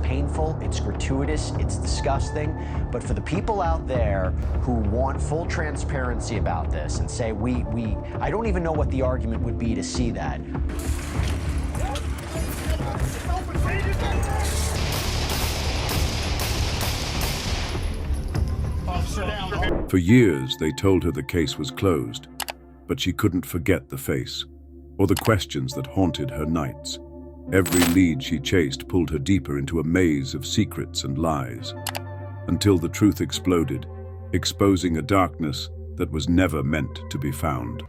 painful, it's gratuitous, it's disgusting. But for the people out there who want full transparency about this and say, I don't even know what the argument would be to see that. For years, they told her the case was closed, but she couldn't forget the face, or the questions that haunted her nights. Every lead she chased pulled her deeper into a maze of secrets and lies, until the truth exploded, exposing a darkness that was never meant to be found.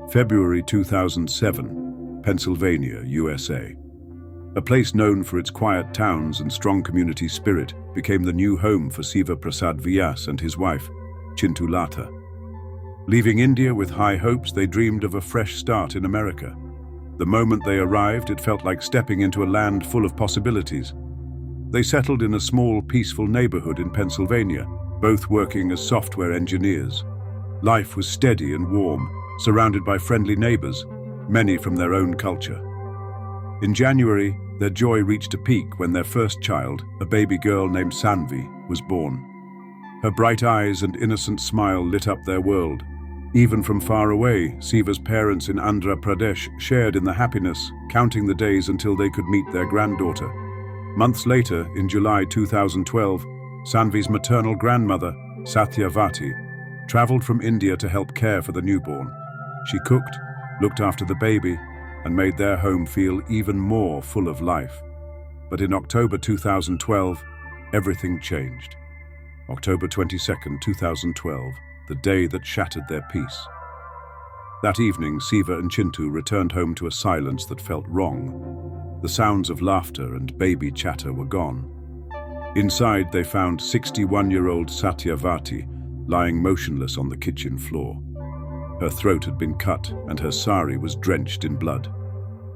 February 2007, Pennsylvania, USA. A place known for its quiet towns and strong community spirit became the new home for Siva Prasad Vyas and his wife, Chintu Lata. Leaving India with high hopes, they dreamed of a fresh start in America. The moment they arrived, it felt like stepping into a land full of possibilities. They settled in a small, peaceful neighborhood in Pennsylvania, both working as software engineers. Life was steady and warm, surrounded by friendly neighbors, many from their own culture. In January, their joy reached a peak when their first child, a baby girl named Sanvi, was born. Her bright eyes and innocent smile lit up their world. Even from far away, Siva's parents in Andhra Pradesh shared in the happiness, counting the days until they could meet their granddaughter. Months later, in July 2012, Sanvi's maternal grandmother, Satyavati, traveled from India to help care for the newborn. She cooked, looked after the baby, and made their home feel even more full of life. But in October 2012, everything changed. October 22nd, 2012, the day that shattered their peace. That evening, Siva and Chintu returned home to a silence that felt wrong. The sounds of laughter and baby chatter were gone. Inside, they found 61-year-old Satyavati lying motionless on the kitchen floor. Her throat had been cut and her sari was drenched in blood.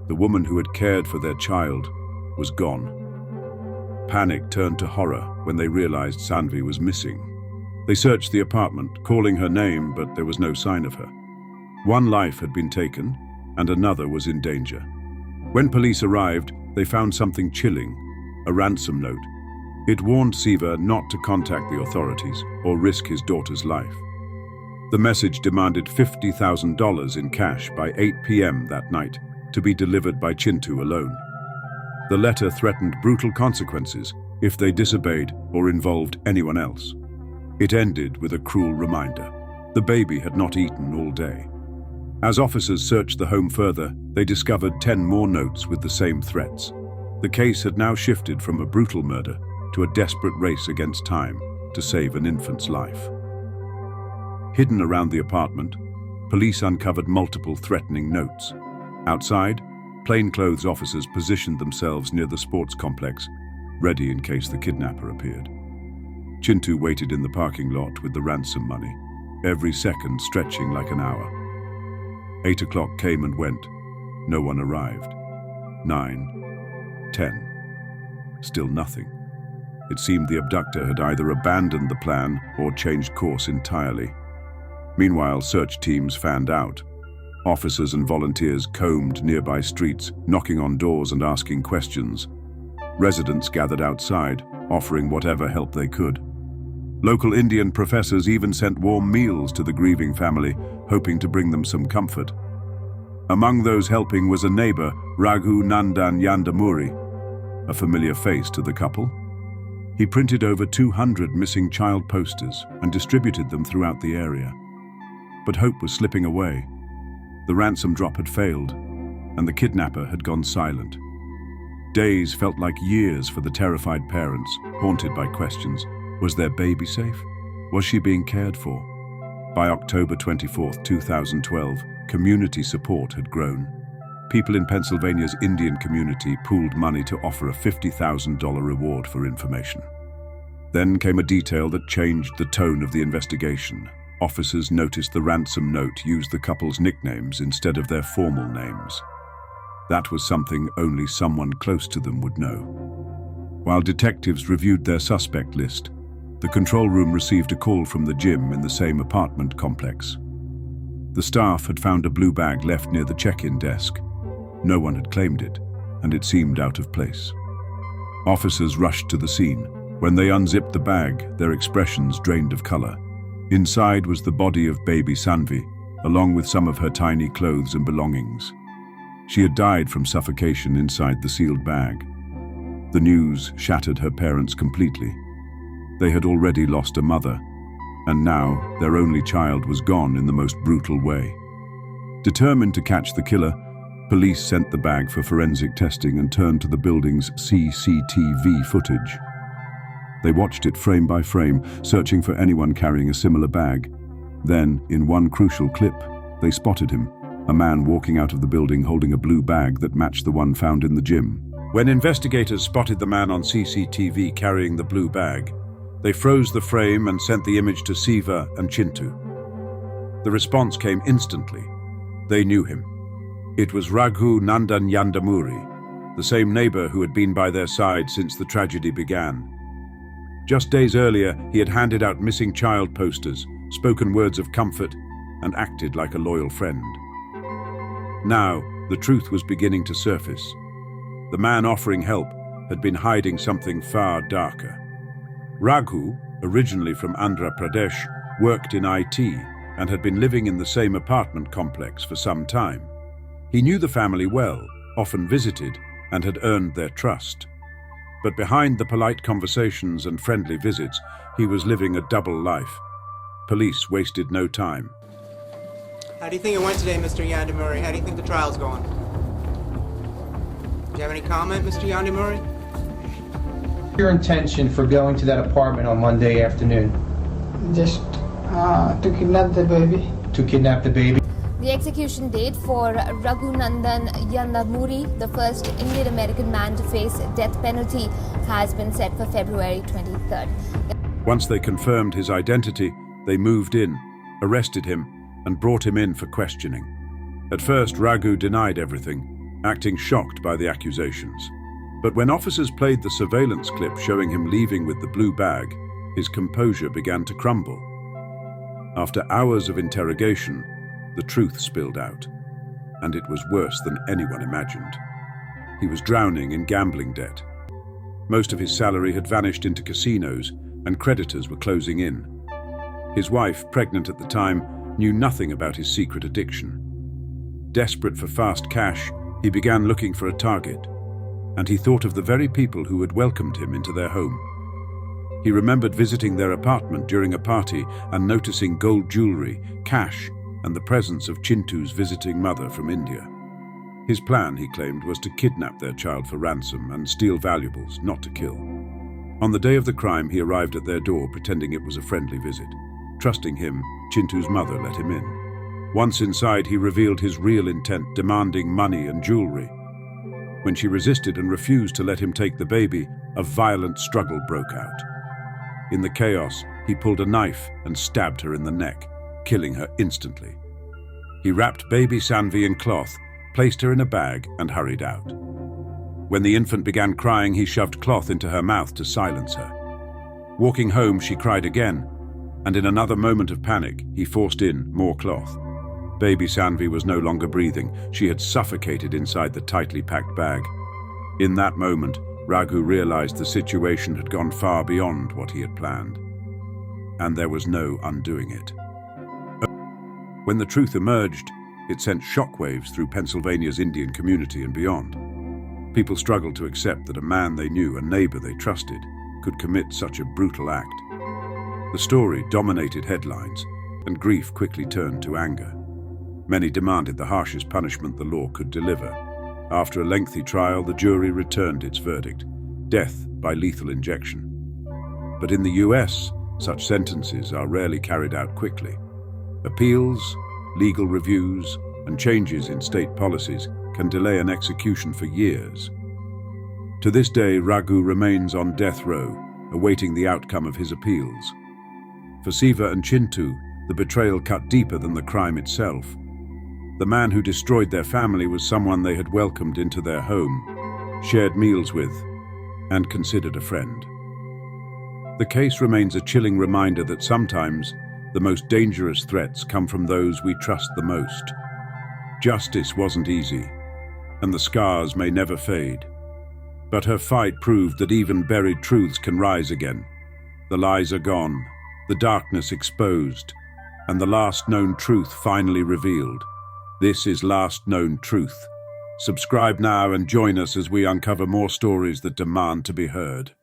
The woman who had cared for their child was gone. Panic turned to horror when they realized Sanvi was missing. They searched the apartment, calling her name, but there was no sign of her. One life had been taken, and another was in danger. When police arrived, they found something chilling, a ransom note. It warned Siva not to contact the authorities or risk his daughter's life. The message demanded $50,000 in cash by 8 p.m. that night, to be delivered by Chintu alone. The letter threatened brutal consequences if they disobeyed or involved anyone else. It ended with a cruel reminder. The baby had not eaten all day. As officers searched the home further, they discovered 10 more notes with the same threats. The case had now shifted from a brutal murder to a desperate race against time to save an infant's life. Hidden around the apartment, police uncovered multiple threatening notes. Outside, plainclothes officers positioned themselves near the sports complex, ready in case the kidnapper appeared. Chintu waited in the parking lot with the ransom money, every second stretching like an hour. 8 o'clock came and went. No one arrived. 9, 10. Still nothing. It seemed the abductor had either abandoned the plan or changed course entirely. Meanwhile, search teams fanned out. Officers and volunteers combed nearby streets, knocking on doors and asking questions. Residents gathered outside, offering whatever help they could. Local Indian professors even sent warm meals to the grieving family, hoping to bring them some comfort. Among those helping was a neighbor, Raghu Nandan Yandamuri, a familiar face to the couple. He printed over 200 missing child posters and distributed them throughout the area. But hope was slipping away. The ransom drop had failed, and the kidnapper had gone silent. Days felt like years for the terrified parents, haunted by questions. Was their baby safe? Was she being cared for? By October 24, 2012, community support had grown. People in Pennsylvania's Indian community pooled money to offer a $50,000 reward for information. Then came a detail that changed the tone of the investigation. Officers noticed the ransom note used the couple's nicknames instead of their formal names. That was something only someone close to them would know. While detectives reviewed their suspect list, The control room received a call from the gym in the same apartment complex. The staff had found a blue bag left near the check-in desk. No one had claimed it, and it seemed out of place. Officers rushed to the scene. When they unzipped the bag, their expressions drained of color. Inside was the body of baby Sanvi, along with some of her tiny clothes and belongings. She had died from suffocation inside the sealed bag. The news shattered her parents completely. They had already lost a mother, and now their only child was gone in the most brutal way. Determined to catch the killer, police sent the bag for forensic testing and turned to the building's CCTV footage. They watched it frame by frame, searching for anyone carrying a similar bag. Then, in one crucial clip, they spotted him, a man walking out of the building holding a blue bag that matched the one found in the gym. When investigators spotted the man on CCTV carrying the blue bag, they froze the frame and sent the image to Siva and Chintu. The response came instantly. They knew him. It was Raghu Nandan Yandamuri, the same neighbor who had been by their side since the tragedy began. Just days earlier, he had handed out missing child posters, spoken words of comfort, and acted like a loyal friend. Now, the truth was beginning to surface. The man offering help had been hiding something far darker. Raghu, originally from Andhra Pradesh, worked in IT and had been living in the same apartment complex for some time. He knew the family well, often visited, and had earned their trust. But behind the polite conversations and friendly visits, he was living a double life. Police wasted no time. How do you think it went today, Mr. Yandamuri? How do you think the trial's going? Do you have any comment, Mr. Yandamuri? Your intention for going to that apartment on Monday afternoon? Just to kidnap the baby. To kidnap the baby? The execution date for Raghunandan Yandamuri, the first Indian-American man to face death penalty, has been set for February 23rd. Once they confirmed his identity, they moved in, arrested him, and brought him in for questioning. At first, Raghu denied everything, acting shocked by the accusations. But when officers played the surveillance clip showing him leaving with the blue bag, his composure began to crumble. After hours of interrogation, the truth spilled out, and it was worse than anyone imagined. He was drowning in gambling debt. Most of his salary had vanished into casinos, and creditors were closing in. His wife, pregnant at the time, knew nothing about his secret addiction. Desperate for fast cash, he began looking for a target, and he thought of the very people who had welcomed him into their home. He remembered visiting their apartment during a party and noticing gold jewelry, cash, and the presence of Chintu's visiting mother from India. His plan, he claimed, was to kidnap their child for ransom and steal valuables, not to kill. On the day of the crime, he arrived at their door pretending it was a friendly visit. Trusting him, Chintu's mother let him in. Once inside, he revealed his real intent, demanding money and jewelry. When she resisted and refused to let him take the baby, a violent struggle broke out. In the chaos, he pulled a knife and stabbed her in the neck, killing her instantly. He wrapped baby Sanvi in cloth, placed her in a bag, and hurried out. When the infant began crying, he shoved cloth into her mouth to silence her. Walking home, she cried again, and in another moment of panic, he forced in more cloth. Baby Sanvi was no longer breathing. She had suffocated inside the tightly packed bag. In that moment, Raghu realized the situation had gone far beyond what he had planned, and there was no undoing it. When the truth emerged, it sent shockwaves through Pennsylvania's Indian community and beyond. People struggled to accept that a man they knew, a neighbor they trusted, could commit such a brutal act. The story dominated headlines, and grief quickly turned to anger. Many demanded the harshest punishment the law could deliver. After a lengthy trial, the jury returned its verdict: death by lethal injection. But in the US, such sentences are rarely carried out quickly. Appeals, legal reviews, and changes in state policies can delay an execution for years. To this day, Raghu remains on death row, awaiting the outcome of his appeals. For Siva and Chintu, the betrayal cut deeper than the crime itself. The man who destroyed their family was someone they had welcomed into their home, shared meals with, and considered a friend. The case remains a chilling reminder that sometimes the most dangerous threats come from those we trust the most. Justice wasn't easy, and the scars may never fade. But her fight proved that even buried truths can rise again. The lies are gone, the darkness exposed, and the last known truth finally revealed. This is Last Known Truth. Subscribe now and join us as we uncover more stories that demand to be heard.